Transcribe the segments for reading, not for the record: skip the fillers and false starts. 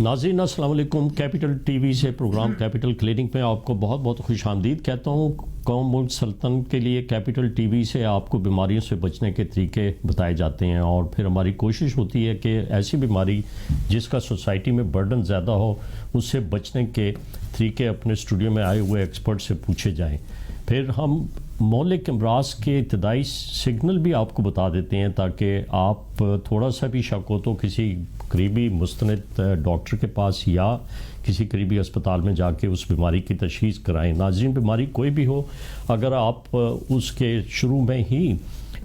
ناظرین السلام علیکم، کیپٹل ٹی وی سے پروگرام کیپٹل کلینک میں آپ کو بہت بہت خوش آمدید کہتا ہوں۔ قوم ملک سلطنت کے لیے کیپٹل ٹی وی سے آپ کو بیماریوں سے بچنے کے طریقے بتائے جاتے ہیں، اور پھر ہماری کوشش ہوتی ہے کہ ایسی بیماری جس کا سوسائٹی میں برڈن زیادہ ہو اس سے بچنے کے طریقے اپنے اسٹوڈیو میں آئے ہوئے ایکسپرٹ سے پوچھے جائیں۔ پھر ہم مہلک امراض کے ابتدائی سگنل بھی آپ کو بتا دیتے ہیں تاکہ آپ تھوڑا سا بھی شک ہو تو کسی قریبی مستند ڈاکٹر کے پاس یا کسی قریبی اسپتال میں جا کے اس بیماری کی تشخیص کرائیں۔ ناظرین، بیماری کوئی بھی ہو، اگر آپ اس کے شروع میں ہی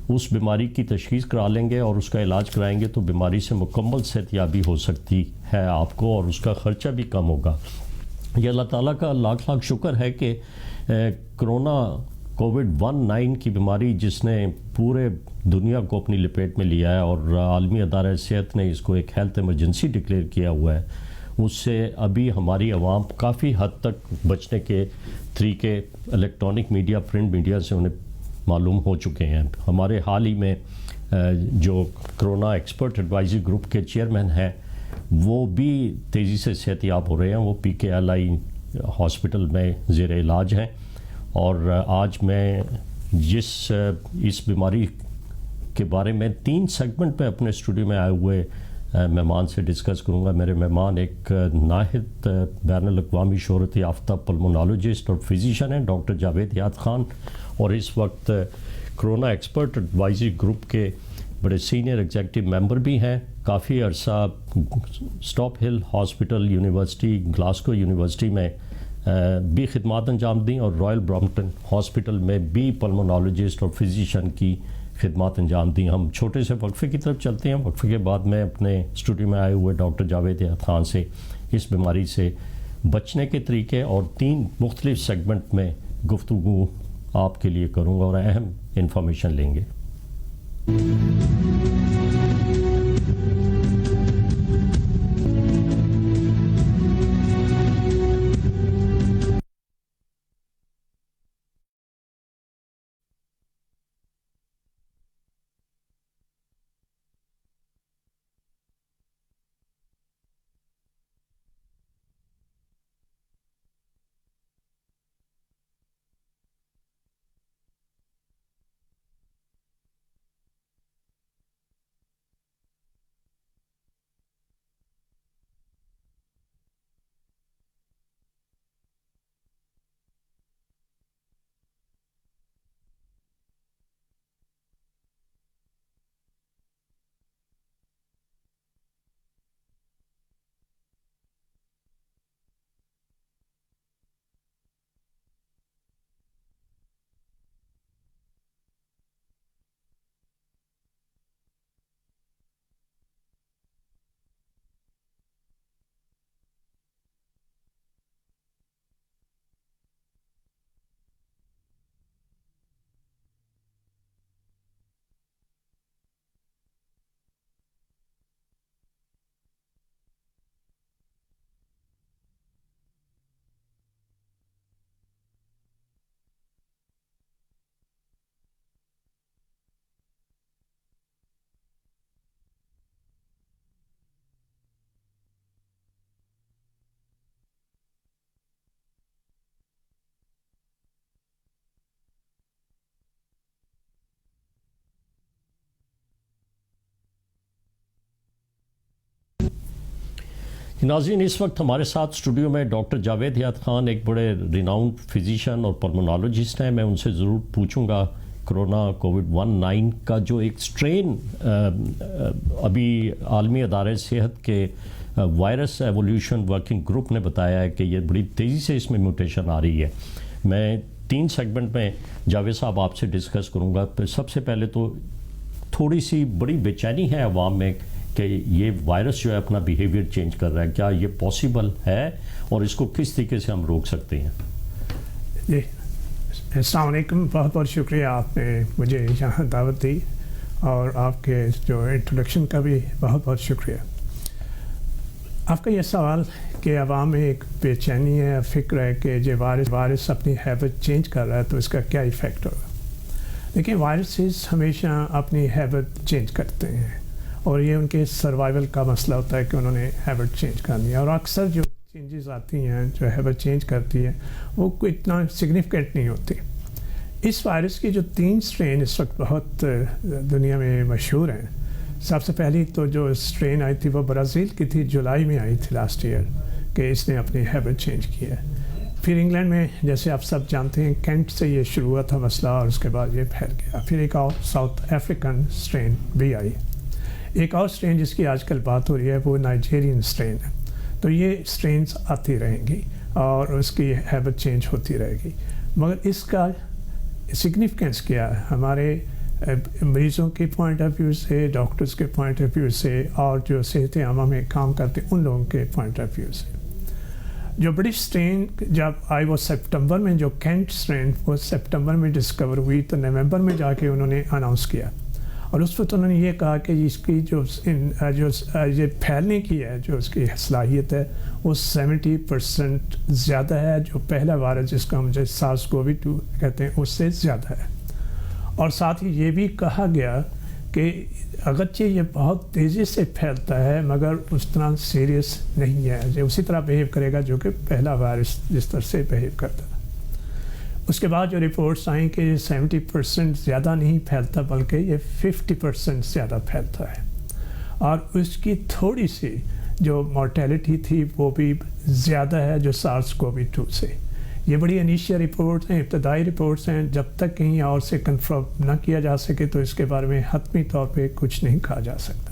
اس بیماری کی تشخیص کرا لیں گے اور اس کا علاج کرائیں گے تو بیماری سے مکمل صحت یابی ہو سکتی ہے آپ کو، اور اس کا خرچہ بھی کم ہوگا۔ یہ اللہ تعالیٰ کا لاکھ لاکھ شکر ہے کہ کرونا کووڈ-19 کی بیماری جس نے پورے دنیا کو اپنی لپیٹ میں لیا ہے اور عالمی ادارہ صحت نے اس کو ایک ہیلتھ ایمرجنسی ڈکلیئر کیا ہوا ہے، اس سے ابھی ہماری عوام کافی حد تک بچنے کے طریقے الیکٹرانک میڈیا، پرنٹ میڈیا سے انہیں معلوم ہو چکے ہیں۔ ہمارے حال ہی میں جو کرونا ایکسپرٹ ایڈوائزری گروپ کے چیئرمین ہیں وہ بھی تیزی سے صحت یاب ہو رہے ہیں، وہ PKLI ہاسپٹل میں زیر علاج ہیں۔ اور آج میں اس بیماری کے بارے میں 3 سیگمنٹ میں اپنے اسٹوڈیو میں آئے ہوئے مہمان سے ڈسکس کروں گا۔ میرے مہمان ایک ناہید بین الاقوامی شہرت یافتہ پلمونالوجسٹ اور فزیشین ہیں، ڈاکٹر جاوید حیات خان، اور اس وقت کرونا ایکسپرٹ ایڈوائزری گروپ کے بڑے سینئر ایگزیکٹو ممبر بھی ہیں۔ کافی عرصہ اسٹاپ ہل ہاسپٹل یونیورسٹی گلاسکو یونیورسٹی میں بھی خدمات انجام دیں اور رائل برامپٹن ہاسپٹل میں بھی پلمونالوجسٹ اور فزیشین کی خدمات انجام دیں۔ ہم چھوٹے سے وقفے کی طرف چلتے ہیں۔ وقفے کے بعد میں اپنے اسٹوڈیو میں آئے ہوئے ڈاکٹر جاوید حیات خان سے اس بیماری سے بچنے کے طریقے اور 3 مختلف سیگمنٹ میں گفتگو آپ کے لیے کروں گا اور اہم انفارمیشن لیں گے۔ ناظرین، اس وقت ہمارے ساتھ اسٹوڈیو میں ڈاکٹر جاوید حیات خان ایک بڑے ریناؤنڈ فزیشین اور پلمونالوجسٹ ہیں۔ میں ان سے ضرور پوچھوں گا کرونا کووڈ-19 کا جو ایک سٹرین ابھی عالمی ادارہ صحت کے وائرس ایولیوشن ورکنگ گروپ نے بتایا ہے کہ یہ بڑی تیزی سے اس میں میوٹیشن آ رہی ہے۔ میں 3 سیگمنٹ میں جاوید صاحب آپ سے ڈسکس کروں گا۔ سب سے پہلے تو تھوڑی سی بڑی بے چینی ہے عوام میں کہ یہ وائرس جو ہے اپنا بیہیویئر چینج کر رہا ہے، کیا یہ پاسبل ہے اور اس کو کس طریقے سے ہم روک سکتے ہیں؟ جی السلام علیکم، بہت بہت شکریہ آپ نے مجھے یہاں دعوت دی، اور آپ کے جو انٹروڈکشن کا بھی بہت بہت شکریہ۔ آپ کا یہ سوال کہ عوام میں ایک بے چینی ہے، فکر ہے کہ جو وائرس اپنی ہیبٹ چینج کر رہا ہے تو اس کا کیا ایفیکٹ ہوگا۔ دیکھیں، وائرسز ہمیشہ اپنی ہیبٹ چینج کرتے ہیں اور یہ ان کے سروائیول کا مسئلہ ہوتا ہے کہ انہوں نے ہیبٹ چینج کرنی ہے. اور اکثر جو چینجز آتی ہیں جو ہیبٹ چینج کرتی ہے وہ کوئی اتنا سگنیفیکنٹ نہیں ہوتی. اس وائرس کی جو 3 اسٹرین اس وقت بہت دنیا میں مشہور ہیں. سب سے پہلی تو جو اسٹرین آئی تھی وہ برازیل کی تھی, جولائی میں آئی تھی لاسٹ ایئر, کہ اس نے اپنی ہیبٹ چینج کی ہے. پھر انگلینڈ میں جیسے آپ سب جانتے ہیں کینٹ سے یہ شروع ہوا تھا مسئلہ اور اس کے بعد یہ پھیل گیا. پھر ایک اور ساؤتھ افریقن اسٹرین بھی آئی. ایک اور اسٹرین جس کی آج کل بات ہو رہی ہے وہ نائجیرین اسٹرین ہے. تو یہ اسٹرینس آتی رہیں گی اور اس کی ہیبٹ چینج ہوتی رہے گی. مگر اس کا سگنیفیکنس کیا ہے ہمارے مریضوں کے پوائنٹ آف ویو سے, ڈاکٹرز کے پوائنٹ آف ویو سے, اور جو صحت عامہ میں کام کرتے ان لوگوں کے پوائنٹ آف ویو سے. جو برٹش اسٹرین جب آئی وہ سپٹمبر میں, جو کینٹ اسٹرین وہ سپٹمبر میں ڈسکور ہوئی, تو نومبر میں جا کے انہوں نے اناؤنس کیا. اور اس وقت انہوں نے یہ کہا کہ اس کی جو یہ پھیلنے کی ہے جو اس کی صلاحیت ہے وہ 70% زیادہ ہے جو پہلا وائرس جس کا ہم SARS-CoV-2 کہتے ہیں اس سے زیادہ ہے. اور ساتھ ہی یہ بھی کہا گیا کہ اگرچہ یہ بہت تیزی سے پھیلتا ہے مگر اس طرح سیریس نہیں ہے, یہ اسی طرح بیہیو کرے گا جو کہ پہلا وائرس جس طرح سے بیہیو کرتا تھا. اس کے بعد جو رپورٹس آئیں کہ یہ 70% زیادہ نہیں پھیلتا بلکہ یہ 50% زیادہ پھیلتا ہے, اور اس کی تھوڑی سی جو مورٹیلٹی تھی وہ بھی زیادہ ہے جو SARS-CoV-2 سے. یہ بڑی انیشیل رپورٹس ہیں, ابتدائی رپورٹس ہیں, جب تک کہیں اور سے کنفرم نہ کیا جا سکے تو اس کے بارے میں حتمی طور پہ کچھ نہیں کہا جا سکتا.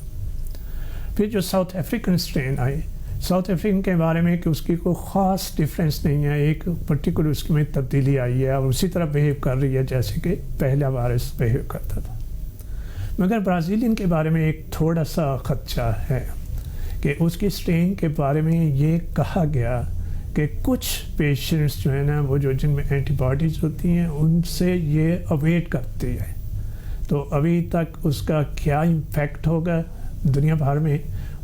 پھر جو ساؤتھ افریقن اسٹرین آئی, ساؤتھ افریقن کے بارے میں کہ اس کی کوئی خاص ڈفرینس نہیں ہے, ایک پرٹیکولر اس میں تبدیلی آئی ہے اور اسی طرح بیہیو کر رہی ہے جیسے کہ پہلا وائرس بیہیو کرتا تھا. مگر برازیلین کے بارے میں ایک تھوڑا سا خدشہ ہے کہ اس کی اسٹرین کے بارے میں یہ کہا گیا کہ کچھ پیشنٹس جو ہیں نا وہ جو جن میں اینٹی باڈیز ہوتی ہیں ان سے یہ اویٹ کرتی ہے. تو ابھی تک اس کا کیا امپیکٹ ہوگا دنیا بھر میں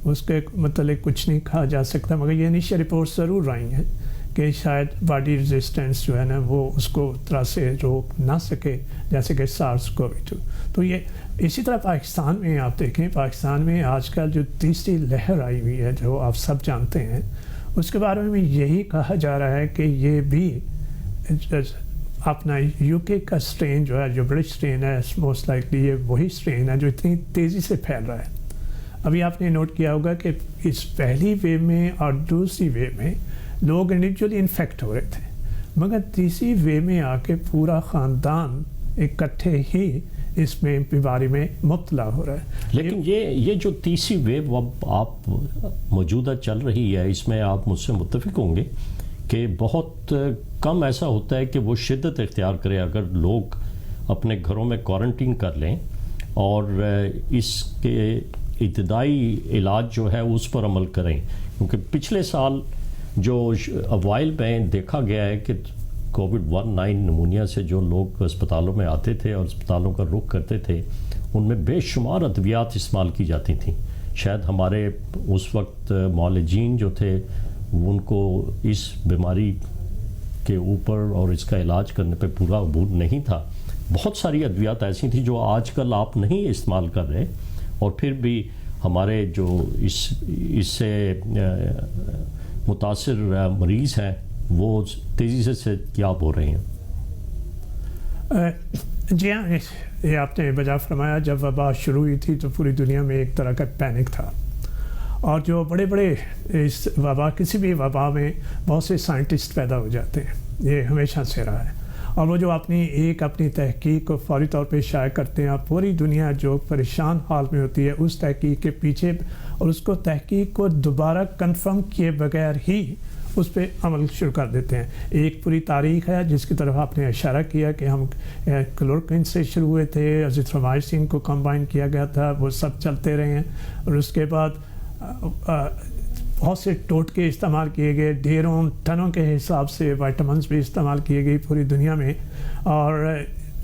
اس کے متعلق کچھ نہیں کہا جا سکتا, مگر یہ انیشیل رپورٹس ضرور آئی ہیں کہ شاید باڈی ریزسٹنس جو ہے نا وہ اس کو طرح سے روک نہ سکے جیسے کہ SARS-CoV-2. تو یہ اسی طرح پاکستان میں آپ دیکھیں, پاکستان میں آج کل جو تیسری لہر آئی ہوئی ہے جو آپ سب جانتے ہیں, اس کے بارے میں یہی کہا جا رہا ہے کہ یہ بھی اپنا UK کا اسٹرین جو ہے جو برٹش اسٹرین ہے موسٹ لائکلی یہ وہی اسٹرین ہے جو اتنی تیزی سے پھیل رہا ہے. ابھی آپ نے نوٹ کیا ہوگا کہ اس پہلی ویو میں اور دوسری ویو میں لوگ انڈیویجولی انفیکٹ ہو رہے تھے, مگر تیسری ویو میں آ کے پورا خاندان اکٹھے ہی اس میں بیماری میں مبتلا ہو رہا ہے. لیکن یہ جو تیسری ویو اب آپ موجودہ چل رہی ہے اس میں آپ مجھ سے متفق ہوں گے کہ بہت کم ایسا ہوتا ہے کہ وہ شدت اختیار کرے اگر لوگ اپنے گھروں میں کوارنٹین کر لیں اور اس کے ابتدائی علاج جو ہے اس پر عمل کریں. کیونکہ پچھلے سال جو اوائل میں دیکھا گیا ہے کہ COVID-19 نمونیا سے جو لوگ اسپتالوں میں آتے تھے اور اسپتالوں کا رخ کرتے تھے ان میں بے شمار ادویات استعمال کی جاتی تھیں. شاید ہمارے اس وقت معالجین جو تھے ان کو اس بیماری کے اوپر اور اس کا علاج کرنے پہ پورا عبور نہیں تھا. بہت ساری ادویات ایسی تھیں جو آج کل آپ نہیں استعمال کر رہے, اور پھر بھی ہمارے جو اس سے متاثر مریض ہیں وہ تیزی سے صحت یاب ہو رہے ہیں. جی ہاں, یہ آپ نے بجا فرمایا. جب وبا شروع ہوئی تھی تو پوری دنیا میں ایک طرح کا پینک تھا, اور جو بڑے بڑے اس وبا کسی بھی وبا میں بہت سے سائنٹسٹ پیدا ہو جاتے ہیں, یہ ہمیشہ سے رہا ہے. اور وہ جو اپنی تحقیق کو فوری طور پہ شائع کرتے ہیں, اور پوری دنیا جو پریشان حال میں ہوتی ہے اس تحقیق کے پیچھے اور اس کو تحقیق کو دوبارہ کنفرم کیے بغیر ہی اس پہ عمل شروع کر دیتے ہیں. ایک پوری تاریخ ہے جس کی طرف آپ نے اشارہ کیا کہ ہم کلوروکوئن سے شروع ہوئے تھے, ازیتھرومائسین کو کمبائن کیا گیا تھا, وہ سب چلتے رہے ہیں, اور اس کے بعد بہت سے ٹوٹکے استعمال کیے گئے, ڈھیروں ٹنوں کے حساب سے وائٹامنس بھی استعمال کیے گئے پوری دنیا میں, اور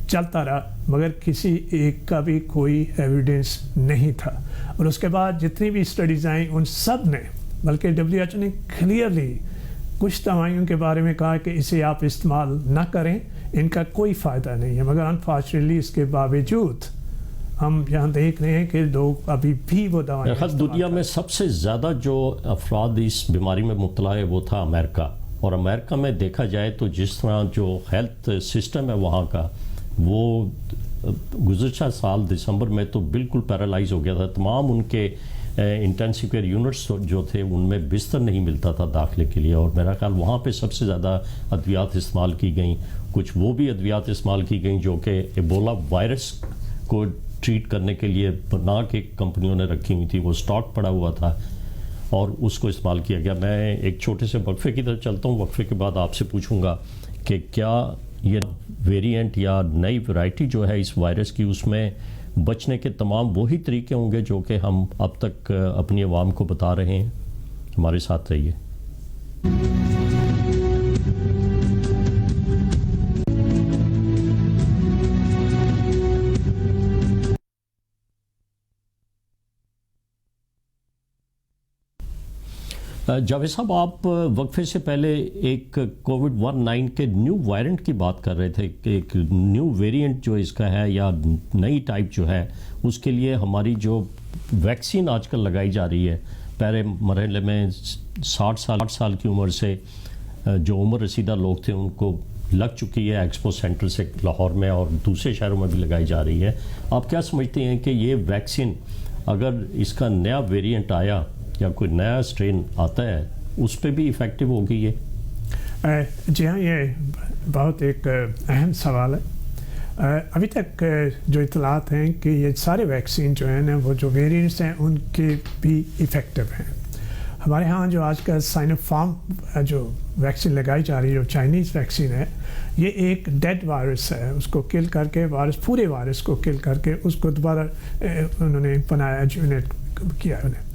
چلتا رہا, مگر کسی ایک کا بھی کوئی ایویڈنس نہیں تھا. اور اس کے بعد جتنی بھی اسٹڈیز آئیں ان سب نے, بلکہ WHO نے کلیئرلی کچھ دوائیوں کے بارے میں کہا کہ اسے آپ استعمال نہ کریں, ان کا کوئی فائدہ نہیں ہے. مگر انفارچونیٹلی اس کے باوجود ہم یہاں دیکھ رہے ہیں کہ لوگ ابھی بھی وہ دوائیں دنیا میں سب سے زیادہ جو افراد اس بیماری میں مبتلا ہے وہ تھا امریکہ، اور امریکہ میں دیکھا جائے تو جس طرح جو ہیلتھ سسٹم ہے وہاں کا، وہ گزشتہ سال دسمبر میں تو بالکل پیرالائز ہو گیا تھا. تمام ان کے انٹینسیو کیئر یونٹس جو تھے ان میں بستر نہیں ملتا تھا داخلے کے لیے، اور میرا خیال وہاں پہ سب سے زیادہ ادویات استعمال کی گئیں. کچھ وہ بھی ادویات استعمال کی گئیں جو کہ ایبولا وائرس کو ٹریٹ کرنے کے لیے بنا کے کمپنیوں نے رکھی ہوئی تھی، وہ سٹاک پڑا ہوا تھا اور اس کو استعمال کیا گیا. میں ایک چھوٹے سے وقفے کی طرف چلتا ہوں، وقفے کے بعد آپ سے پوچھوں گا کہ کیا یہ ویریئنٹ یا نئی ورائٹی جو ہے اس وائرس کی، اس میں بچنے کے تمام وہی طریقے ہوں گے جو کہ ہم اب تک اپنی عوام کو بتا رہے ہیں. ہمارے ساتھ رہیے. جاوید صاحب، آپ وقفے سے پہلے ایک کووڈ-19 کے نیو وائرنٹ کی بات کر رہے تھے کہ ایک نیو ویریئنٹ جو اس کا ہے یا نئی ٹائپ جو ہے، اس کے لیے ہماری جو ویکسین آج کل لگائی جا رہی ہے پہلے مرحلے میں 60 سال کی عمر سے جو عمر رسیدہ لوگ تھے ان کو لگ چکی ہے ایکسپو سینٹر سے لاہور میں، اور دوسرے شہروں میں بھی لگائی جا رہی ہے. آپ کیا سمجھتے ہیں کہ یہ ویکسین اگر اس کا نیا ویریئنٹ آیا یا کوئی نیا اسٹرین آتا ہے اس پہ بھی ایفیکٹو ہوگی یہ؟ جی ہاں، یہ بہت ایک اہم سوال ہے. ابھی تک جو اطلاعات ہیں کہ یہ سارے ویکسین جو ہیں نا، وہ جو ویریئنٹس ہیں ان کے بھی ایفیکٹو ہیں. ہمارے ہاں جو آج کا سائنوفارم جو ویکسین لگائی جا رہی ہے، جو چائنیز ویکسین ہے، یہ ایک ڈیڈ وائرس ہے. اس کو کل کر کے پورے وائرس کو کل کر کے اس کو دوبارہ انہوں نے بنایا، جونیٹ کیا انہیں.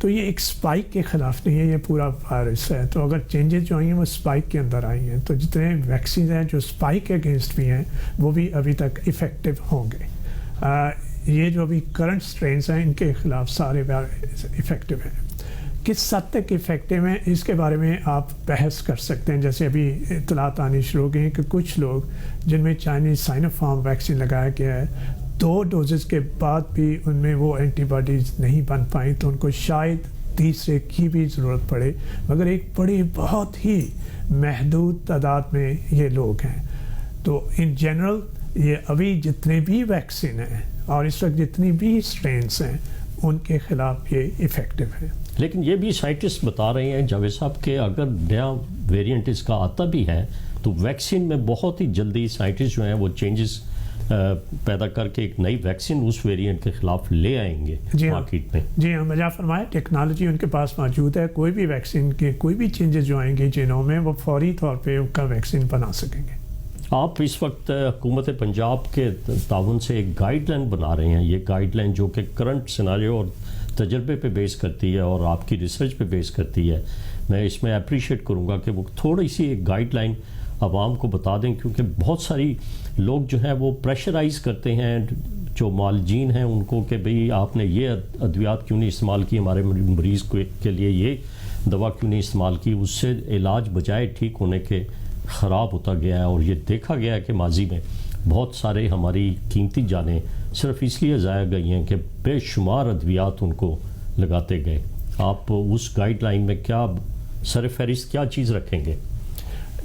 تو یہ ایک اسپائک کے خلاف نہیں ہے، یہ پورا وائرس ہے. تو اگر چینجز جو آئی ہیں وہ اسپائک کے اندر آئی ہیں، تو جتنے ویکسین ہیں جو اسپائک کے اگینسٹ بھی ہیں وہ بھی ابھی تک افیکٹو ہوں گے. یہ جو ابھی کرنٹ اسٹرینس ہیں ان کے خلاف سارے افیکٹو ہیں. کس حد تک افیکٹو ہیں اس کے بارے میں آپ بحث کر سکتے ہیں. جیسے ابھی اطلاعات آنی شروع ہو گئی ہیں کہ کچھ لوگ جن میں چائنیز سائنوفارم ویکسین لگایا گیا ہے، 2 ڈوزز کے بعد بھی ان میں وہ اینٹی باڈیز نہیں بن پائیں، تو ان کو شاید تیسرے کی بھی ضرورت پڑے، مگر ایک بڑی بہت ہی محدود تعداد میں یہ لوگ ہیں. تو ان جنرل یہ ابھی جتنے بھی ویکسین ہیں اور اس وقت جتنی بھی اسٹرینس ہیں ان کے خلاف یہ افیکٹو ہے. لیکن یہ بھی سائنٹسٹ بتا رہے ہیں جاوید صاحب کہ اگر نیا ویریئنٹ اس کا آتا بھی ہے تو ویکسین میں بہت ہی جلدی سائنٹسٹ جو ہیں وہ چینجز پیدا کر کے ایک نئی ویکسین اس ویریئنٹ کے خلاف لے آئیں گے مارکیٹ میں. جی ہاں، مجھے فرمایا ٹیکنالوجی ان کے پاس موجود ہے. کوئی بھی ویکسین کے کوئی بھی چینجز جو آئیں گے جنوں میں، وہ فوری طور پہ ان کا ویکسین بنا سکیں گے. آپ اس وقت حکومت پنجاب کے تعاون سے ایک گائیڈ لائن بنا رہے ہیں. یہ گائیڈ لائن جو کہ کرنٹ سیناریو اور تجربے پہ بیس کرتی ہے اور آپ کی ریسرچ پہ بیس کرتی ہے. میں اس میں اپریشیٹ کروں گا کہ وہ تھوڑی سی ایک گائیڈ لائن عوام کو بتا دیں، کیونکہ بہت ساری لوگ جو ہیں وہ پریشرائز کرتے ہیں جو معالجین ہیں ان کو کہ بھئی آپ نے یہ ادویات کیوں نہیں استعمال کی، ہمارے مریض کے لیے یہ دوا کیوں نہیں استعمال کی. اس سے علاج بجائے ٹھیک ہونے کے خراب ہوتا گیا ہے، اور یہ دیکھا گیا ہے کہ ماضی میں بہت سارے ہماری قیمتی جانیں صرف اس لیے ضائع گئی ہیں کہ بے شمار ادویات ان کو لگاتے گئے. آپ اس گائیڈ لائن میں کیا سر فہرست کیا چیز رکھیں گے؟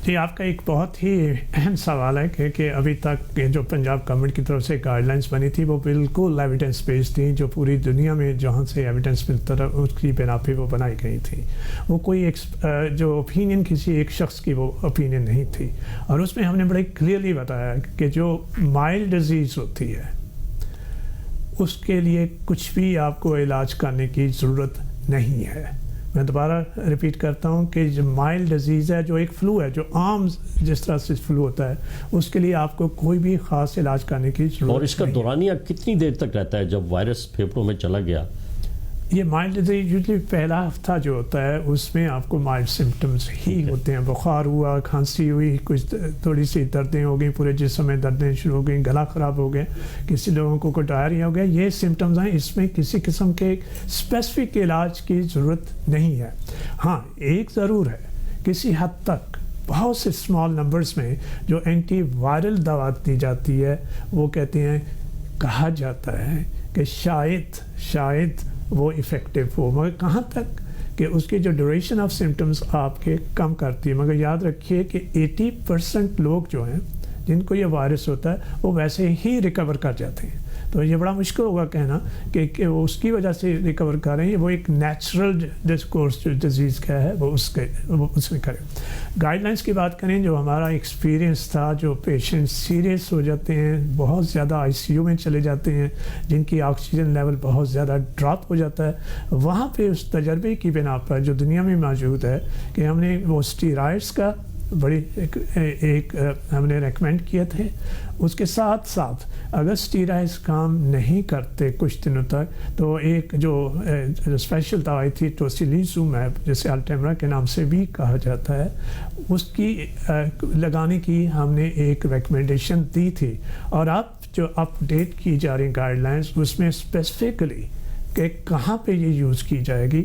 جی، آپ کا ایک بہت ہی اہم سوال ہے کہ ابھی تک جو پنجاب گورنمنٹ کی طرف سے گائیڈ لائنس بنی تھی وہ بالکل ایویڈنس بیسڈ تھیں، جو پوری دنیا میں جہاں سے ایویڈنس ملتا تھا اس کی بنا پہ وہ بنائی گئی تھی. وہ کوئی جو اوپینین کسی ایک شخص کی وہ اوپینین نہیں تھی. اور اس میں ہم نے بڑے کلیئرلی بتایا کہ جو مائلڈ ڈیزیز ہوتی ہے اس کے لیے کچھ بھی آپ کو علاج کرنے کی ضرورت نہیں ہے. میں دوبارہ ریپیٹ کرتا ہوں کہ جو مائلڈ ڈیزیز ہے، جو ایک فلو ہے، جو عام جس طرح سے فلو ہوتا ہے، اس کے لیے آپ کو کوئی بھی خاص علاج کرنے کی ضرورت نہیں. اور اس کا دورانیہ کتنی دیر تک رہتا ہے جب وائرس پھیپھڑوں میں چلا گیا؟ یہ مائلڈ ڈیزیز یوزلی پہلا ہفتہ جو ہوتا ہے اس میں آپ کو مائلڈ سمٹمز ہی ہوتے ہیں. بخار ہوا، کھانسی ہوئی، کچھ تھوڑی سی دردیں ہو گئیں، پورے جسم میں دردیں شروع ہو گئیں، گلا خراب ہو گیا، کسی لوگوں کو ڈائریا ہو گیا. یہ سمٹمز ہیں، اس میں کسی قسم کے اسپیسیفک علاج کی ضرورت نہیں ہے. ہاں، ایک ضرور ہے، کسی حد تک بہت سے اسمال نمبرز میں جو اینٹی وائرل دوا دی جاتی ہے وہ کہتے ہیں کہا جاتا ہے کہ شاید وہ افیکٹو ہو، مگر کہاں تک کہ اس کی جو ڈیوریشن آف سمٹمز آپ کے کم کرتی ہے. مگر یاد رکھیے کہ 80% لوگ جو ہیں جن کو یہ وائرس ہوتا ہے وہ ویسے ہی ریکور کر جاتے ہیں. تو یہ بڑا مشکل ہوگا کہنا کہ وہ اس کی وجہ سے ریکور کر رہے ہیں. وہ ایک نیچرل ڈسکورس جو ڈیزیز کا ہے وہ اس میں کریں. گائیڈ لائنس کی بات کریں، جو ہمارا ایکسپیرینس تھا، جو پیشنٹ سیریس ہو جاتے ہیں، بہت زیادہ آئی سی یو میں چلے جاتے ہیں، جن کی آکسیجن لیول بہت زیادہ ڈراپ ہو جاتا ہے، وہاں پہ اس تجربے کی بنا پر جو دنیا میں موجود ہے کہ ہم نے وہ اسٹیرائڈس کا بڑی ایک ہم نے ریکمینڈ کیے تھے. اس کے ساتھ ساتھ اگر اسٹیرائڈس کام نہیں کرتے کچھ دنوں تک تو ایک جو اسپیشل دوائی تھی ٹوسیلیزومیب، جسے الٹیمرا کے نام سے بھی کہا جاتا ہے، اس کی لگانے کی ہم نے ایک ریکمنڈیشن دی تھی. اور اب جو اپ ڈیٹ کی جا رہی گائیڈ لائنس اس میں اسپیسیفکلی کہ کہاں پہ یہ یوز کی جائے گی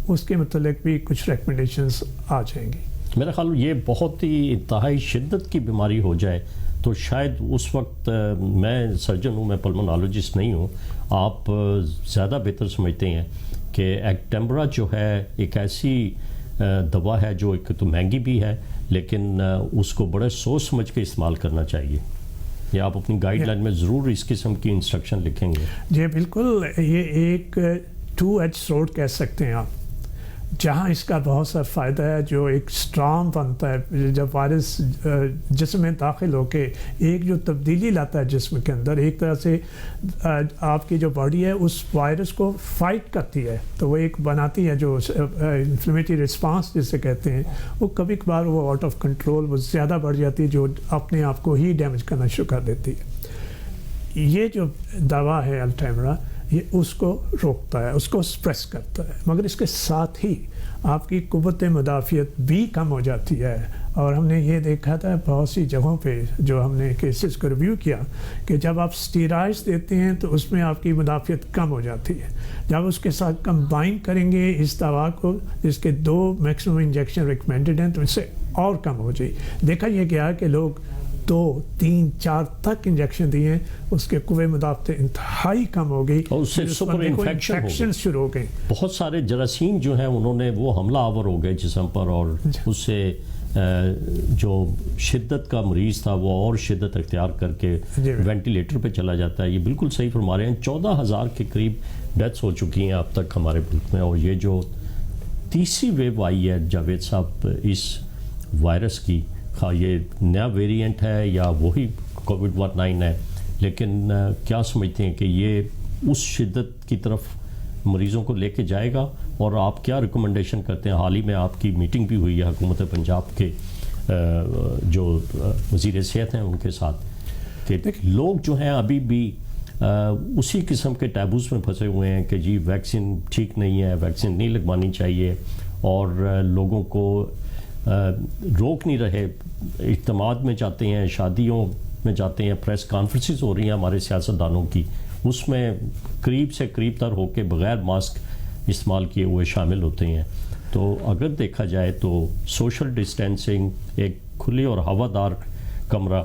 اس کے متعلق بھی کچھ ریکمنڈیشنز آ جائیں گی. میرا خیال یہ بہت ہی انتہائی شدت کی بیماری ہو جائے تو شاید اس وقت، میں سرجن ہوں، میں پلمونالوجسٹ نہیں ہوں، آپ زیادہ بہتر سمجھتے ہیں کہ ایکٹیمبرا جو ہے ایک ایسی دوا ہے جو ایک تو مہنگی بھی ہے، لیکن اس کو بڑے سوچ سمجھ کے استعمال کرنا چاہیے. یہ آپ اپنی گائیڈ لائن میں ضرور اس قسم کی انسٹرکشن لکھیں گے. جی بالکل، یہ ایک 2 ایج سورڈ کہہ سکتے ہیں آپ. جہاں اس کا بہت سا فائدہ ہے، جو ایک اسٹرانگ بنتا ہے جب وائرس جسم میں داخل ہو کے ایک جو تبدیلی لاتا ہے جسم کے اندر، ایک طرح سے آپ کی جو باڈی ہے اس وائرس کو فائٹ کرتی ہے، تو وہ ایک بناتی ہے جو انفلیمیٹری رسپانس جسے کہتے ہیں، وہ کبھی کبھار وہ آؤٹ آف کنٹرول وہ زیادہ بڑھ جاتی ہے، جو اپنے آپ کو ہی ڈیمیج کرنا شروع کر دیتی ہے. یہ جو دوا ہے الٹیمرا، یہ اس کو روکتا ہے، اس کو سپریس کرتا ہے، مگر اس کے ساتھ ہی آپ کی قوت مدافعت بھی کم ہو جاتی ہے. اور ہم نے یہ دیکھا تھا بہت سی جگہوں پہ جو ہم نے کیسز کو ریویو کیا کہ جب آپ اسٹیرائڈس دیتے ہیں تو اس میں آپ کی مدافعت کم ہو جاتی ہے. جب اس کے ساتھ کمبائن کریں گے اس دوا کو، جس کے 2 میکسیمم انجیکشن ریکمینڈڈ ہیں، تو اس سے اور کم ہو جائے. دیکھا یہ گیا کہ لوگ 2 3 4 تک انجیکشن دیے، اس کے قوت مدافعت انتہائی کم ہو گئی اور اس سے سپر انفیکشن شروع ہو گئی. بہت سارے جراثیم جو ہیں انہوں نے وہ حملہ آور ہو گئے جسم پر، اور اس سے جو شدت کا مریض تھا وہ اور شدت اختیار کر کے وینٹیلیٹر پہ چلا جاتا ہے. یہ بالکل صحیح فرما رہے ہیں. 14,000 کے قریب ڈیتھس ہو چکی ہیں اب تک ہمارے ملک میں. اور یہ جو تیسری ویو آئی ہے جاوید صاحب اس وائرس کی، یہ نیا ویریئنٹ ہے یا وہی کووڈ-19 ہے، لیکن کیا سمجھتے ہیں کہ یہ اس شدت کی طرف مریضوں کو لے کے جائے گا؟ اور آپ کیا ریکمنڈیشن کرتے ہیں؟ حال ہی میں آپ کی میٹنگ بھی ہوئی ہے حکومت پنجاب کے جو وزیر صحت ہیں ان کے ساتھ، کہ لوگ جو ہیں ابھی بھی اسی قسم کے ٹیبوز میں پھنسے ہوئے ہیں کہ جی ویکسین ٹھیک نہیں ہے، ویکسین نہیں لگوانی چاہیے، اور لوگوں کو روک نہیں رہے. اجتماعات میں جاتے ہیں، شادیوں میں جاتے ہیں، پریس کانفرنسز ہو رہی ہیں ہمارے سیاستدانوں کی، اس میں قریب سے قریب تر ہو کے بغیر ماسک استعمال کیے ہوئے شامل ہوتے ہیں. تو اگر دیکھا جائے تو سوشل ڈسٹینسنگ، ایک کھلی اور ہوادار کمرہ،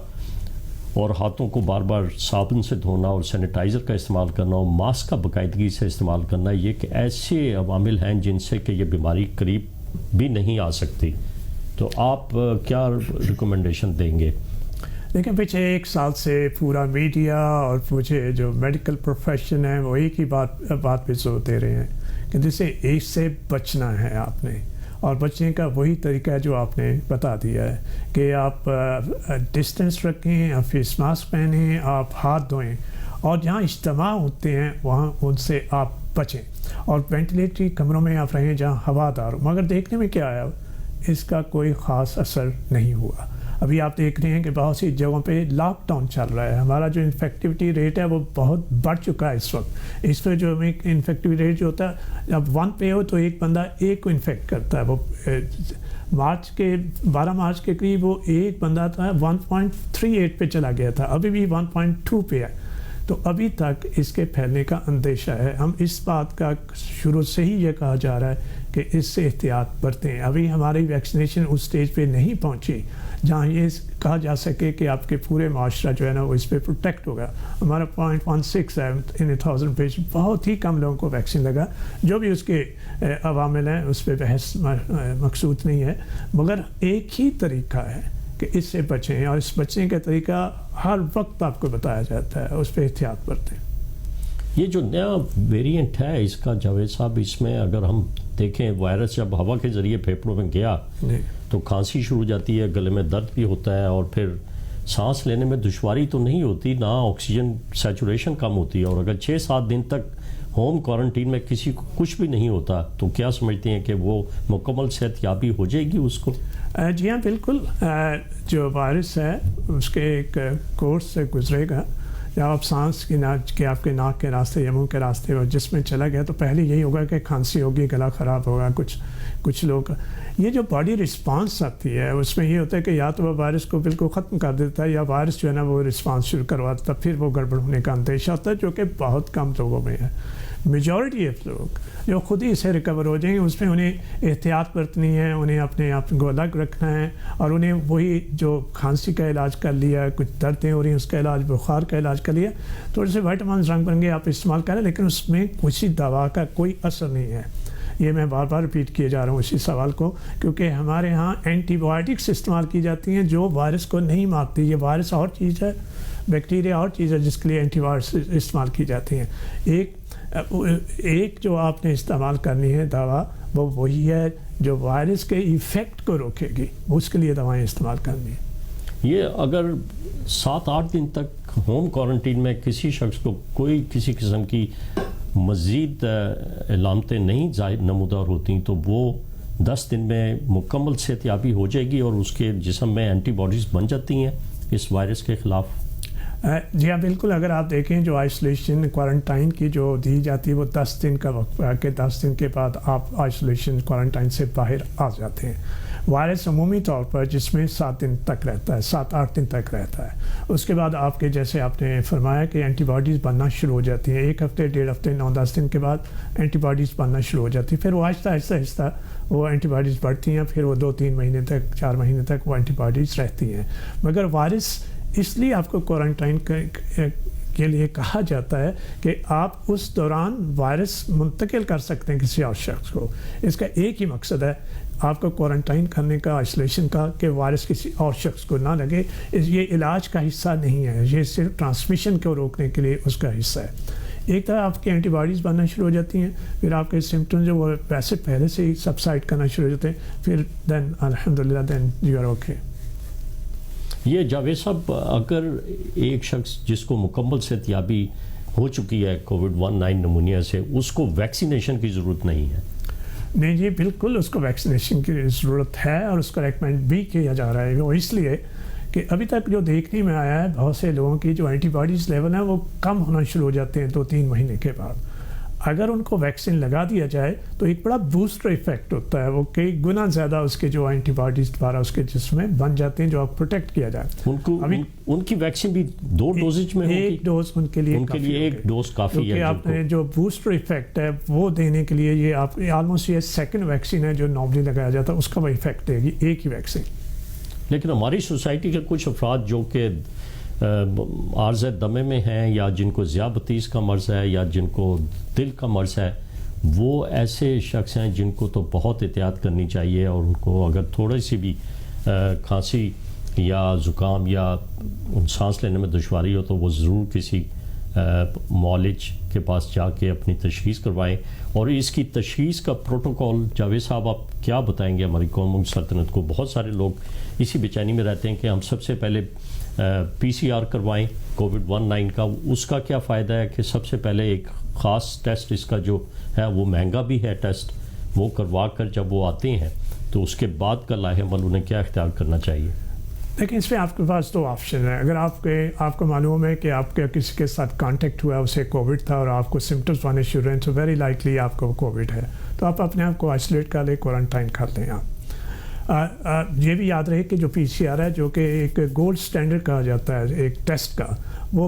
اور ہاتھوں کو بار بار صابن سے دھونا اور سینیٹائزر کا استعمال کرنا اور ماسک کا باقاعدگی سے استعمال کرنا، یہ کہ ایسے عوامل ہیں جن سے کہ یہ بیماری قریب بھی نہیں آ سکتی. تو آپ کیا ریکمنڈیشن دیں گے؟ لیکن پچھلے 1 سال سے پورا میڈیا اور مجھے جو میڈیکل پروفیشن ہے وہ ایک ہی بات پہ زور دے رہے ہیں کہ جسے اس سے بچنا ہے آپ نے، اور بچنے کا وہی طریقہ ہے جو آپ نے بتا دیا ہے کہ آپ ڈسٹینس رکھیں، آپ فیس ماسک پہنیں، آپ ہاتھ دھوئیں، اور جہاں اجتماع ہوتے ہیں وہاں ان سے آپ بچیں، اور وینٹیلیٹری کمروں میں آپ رہیں جہاں ہوادار ہو. مگر دیکھنے میں کیا آیا، اس کا کوئی خاص اثر نہیں ہوا. ابھی آپ دیکھ رہے ہیں کہ بہت سی جگہوں پہ لاک ڈاؤن چل رہا ہے. ہمارا جو انفیکٹیوٹی ریٹ ہے وہ بہت بڑھ چکا ہے اس وقت. اس پہ جو انفیکٹیوٹی ریٹ جو ہوتا ہے، جب 1 پہ ہو تو ایک بندہ ایک کو انفیکٹ کرتا ہے. وہ 12 مارچ کے قریب وہ ایک بندہ تھا 1.38 پہ چلا گیا تھا، ابھی بھی 1.2 پہ ہے. تو ابھی تک اس کے پھیلنے کا اندیشہ ہے. ہم اس بات کا شروع سے ہی یہ کہا جا رہا ہے کہ اس سے احتیاط برتیں. ابھی ہماری ویکسینیشن اس سٹیج پہ نہیں پہنچی جہاں یہ کہا جا سکے کہ آپ کے پورے معاشرہ جو ہے نا وہ اس پہ پروٹیکٹ ہوگا. ہمارا 0.16 ہے ان 1000 پیشنٹ, بہت ہی کم لوگوں کو ویکسین لگا. جو بھی اس کے عوامل ہیں اس پہ بحث مقصود نہیں ہے, مگر ایک ہی طریقہ ہے کہ اس سے بچیں, اور اس بچنے کا طریقہ ہر وقت آپ کو بتایا جاتا ہے, اس پہ احتیاط برتیں. یہ جو نیا ویریئنٹ ہے اس کا جاوید صاحب, اس میں اگر ہم دیکھیں وائرس جب ہوا کے ذریعے پھیپھڑوں میں گیا تو کھانسی شروع ہو جاتی ہے, گلے میں درد بھی ہوتا ہے, اور پھر سانس لینے میں دشواری تو نہیں ہوتی, نہ آکسیجن سیچوریشن کم ہوتی ہے. اور اگر 6-7 دن تک ہوم کوارنٹین میں کسی کو کچھ بھی نہیں ہوتا تو کیا سمجھتے ہیں کہ وہ مکمل صحت یابی ہو جائے گی اس کو؟ جی ہاں بالکل. جو وائرس ہے اس کے ایک کورس سے گزرے گا. جب آپ سانس کی آپ کے ناک کے راستے یا منہ کے راستے اور جسم میں چلا گیا تو پہلے یہی ہوگا کہ کھانسی ہوگی, گلا خراب ہوگا. کچھ لوگ یہ جو باڈی رسپانس آتی ہے اس میں یہ ہوتا ہے کہ یا تو وہ وائرس کو بالکل ختم کر دیتا ہے یا وائرس جو ہے نا وہ رسپانس شروع کرواتا ہے, پھر وہ گڑبڑ ہونے کا اندیشہ ہوتا ہے, جو کہ بہت کم لوگوں میں ہے. میجورٹی آف لوگ جو خود ہی اسے ریکور ہو جائیں گے, اس میں انہیں احتیاط برتنی ہے, انہیں اپنے آپ کو الگ رکھنا ہے, اور انہیں وہی جو کھانسی کا علاج کر لیا, کچھ دردیں ہو رہی ہیں اس کا علاج, بخار کا علاج کر لیا, تھوڑے سے وائٹامنز رنگ برنگے آپ استعمال کریں, لیکن اس میں کسی دوا کا کوئی اثر نہیں ہے. یہ میں بار بار رپیٹ کیے جا رہا ہوں اسی سوال کو, کیونکہ ہمارے ہاں اینٹی بایوٹکس استعمال کی جاتی ہیں جو وائرس کو نہیں مارتی. یہ وائرس اور چیز ہے, بیکٹیریا اور چیز ہے جس کے لیے اینٹی وائرس استعمال کی جاتی ہیں. ایک جو آپ نے استعمال کرنی ہے دوا وہ وہی ہے جو وائرس کے ایفیکٹ کو روکے گی, اس کے لیے دوائیں استعمال کرنی ہیں. یہ اگر 7-8 دن تک ہوم کوارنٹین میں کسی شخص کو کوئی کسی قسم کی مزید علامتیں نہیں نمودار ہوتی تو وہ 10 دن میں مکمل صحت یابی ہو جائے گی اور اس کے جسم میں اینٹی باڈیز بن جاتی ہیں اس وائرس کے خلاف؟ جی ہاں بالکل. اگر آپ دیکھیں جو آئسولیشن کوارنٹائن کی جو دی جاتی ہے وہ 10 دن کا وقت ہے کہ 10 دن کے بعد آپ آئسولیشن کوارنٹائن سے باہر آ جاتے ہیں. وائرس عمومی طور پر جس میں 7 دن تک رہتا ہے, 7-8 دن تک رہتا ہے. اس کے بعد آپ کے جیسے آپ نے فرمایا کہ اینٹی باڈیز بننا شروع ہو جاتی ہیں. 1 ہفتے 1.5 ہفتے 9-10 دن کے بعد اینٹی باڈیز بننا شروع ہو جاتی ہیں. پھر وہ آہستہ وہ اینٹی باڈیز بڑھتی ہیں, پھر وہ 2-3 مہینے تک 4 مہینے تک وہ اینٹی باڈیز رہتی ہیں. مگر وائرس اس لیے آپ کو کوارنٹائن کے لیے کہا جاتا ہے کہ آپ اس دوران وائرس منتقل کر سکتے ہیں کسی اور شخص کو. اس کا ایک ہی مقصد ہے آپ کو کوارنٹائن کرنے کا, آئسولیشن کا, کہ وائرس کسی اور شخص کو نہ لگے. یہ علاج کا حصہ نہیں ہے, یہ صرف ٹرانسمیشن کو روکنے کے لیے اس کا حصہ ہے. ایک طرح آپ کی اینٹی باڈیز بننا شروع ہو جاتی ہیں, پھر آپ کے سمپٹمز جو وہ ویسے پہلے سے ہی سبسائڈ کرنا شروع ہو جاتے ہیں, پھر دین الحمدللہ دین یو آر اوکے. یہ جاوید صاحب اگر ایک شخص جس کو مکمل صحت یابی ہو چکی ہے کووڈ-19 نمونیا سے, اس کو ویکسینیشن کی ضرورت نہیں ہے؟ نہیں جی بالکل اس کو ویکسینیشن کی ضرورت ہے, اور اس کو ریکمینڈ بھی کیا جا رہا ہے. وہ اس لیے کہ ابھی تک جو دیکھنے میں آیا ہے بہت سے لوگوں کی جو اینٹی باڈیز لیول ہیں وہ کم ہونا شروع ہو جاتے ہیں 2-3 مہینے کے بعد. اگر ان کو ویکسین لگا دیا جائے تو ایک بڑا بوسٹر ایفیکٹ ہوتا ہے, وہ کئی گنا زیادہ اس کے جو اینٹی باڈیز دوبارہ اس کے جسم میں بن جاتے ہیں جو آپ پروٹیکٹ کیا جائے. ان کی ویکسین بھی 2 ڈوزج میں ہوگی؟ ایک ڈوز ان کے لیے ایک ڈوز کافی ہے. آپ نے جو بوسٹر ایفیکٹ ہے وہ دینے کے لیے یہ آپ آلموسٹ یہ سیکنڈ ویکسین ہے جو نارملی لگایا جاتا ہے, اس کا وہ ایفیکٹ دے گی ایک ہی ویکسین. لیکن ہماری سوسائٹی کے کچھ افراد جو کہ عارض دمے میں ہیں, یا جن کو ذیابطیس کا مرض ہے, یا جن کو دل کا مرض ہے, وہ ایسے شخص ہیں جن کو تو بہت احتیاط کرنی چاہیے, اور ان کو اگر تھوڑی سی بھی کھانسی یا زکام یا سانس لینے میں دشواری ہو تو وہ ضرور کسی معالج کے پاس جا کے اپنی تشخیص کروائیں. اور اس کی تشخیص کا پروٹوکول جاوید صاحب آپ کیا بتائیں گے ہماری قوم سلطنت کو؟ بہت سارے لوگ اسی بے چینی میں رہتے ہیں کہ ہم سب سے پہلے PCR کروائیں کووڈ-19 کا. اس کا کیا فائدہ ہے کہ سب سے پہلے ایک خاص ٹیسٹ اس کا جو ہے وہ مہنگا بھی ہے ٹیسٹ, وہ کروا کر جب وہ آتے ہیں تو اس کے بعد کا لاہ عمل انہیں کیا اختیار کرنا چاہیے؟ لیکن اس میں آپ کے پاس 2 آپشن ہیں. اگر آپ کو معلوم ہے کہ آپ کے کسی کے ساتھ کانٹیکٹ ہوا, اسے کووڈ تھا اور آپ کو سمپٹمس آنے شروع ہیں, تو ویری لائکلی آپ کو کووڈ ہے, تو آپ اپنے آپ کو آئسولیٹ کر لیں, کوارنٹائن کر لیں. یہ بھی یاد رہے کہ جو PCR ہے جو کہ ایک گولڈ سٹینڈرڈ کہا جاتا ہے ایک ٹیسٹ کا, وہ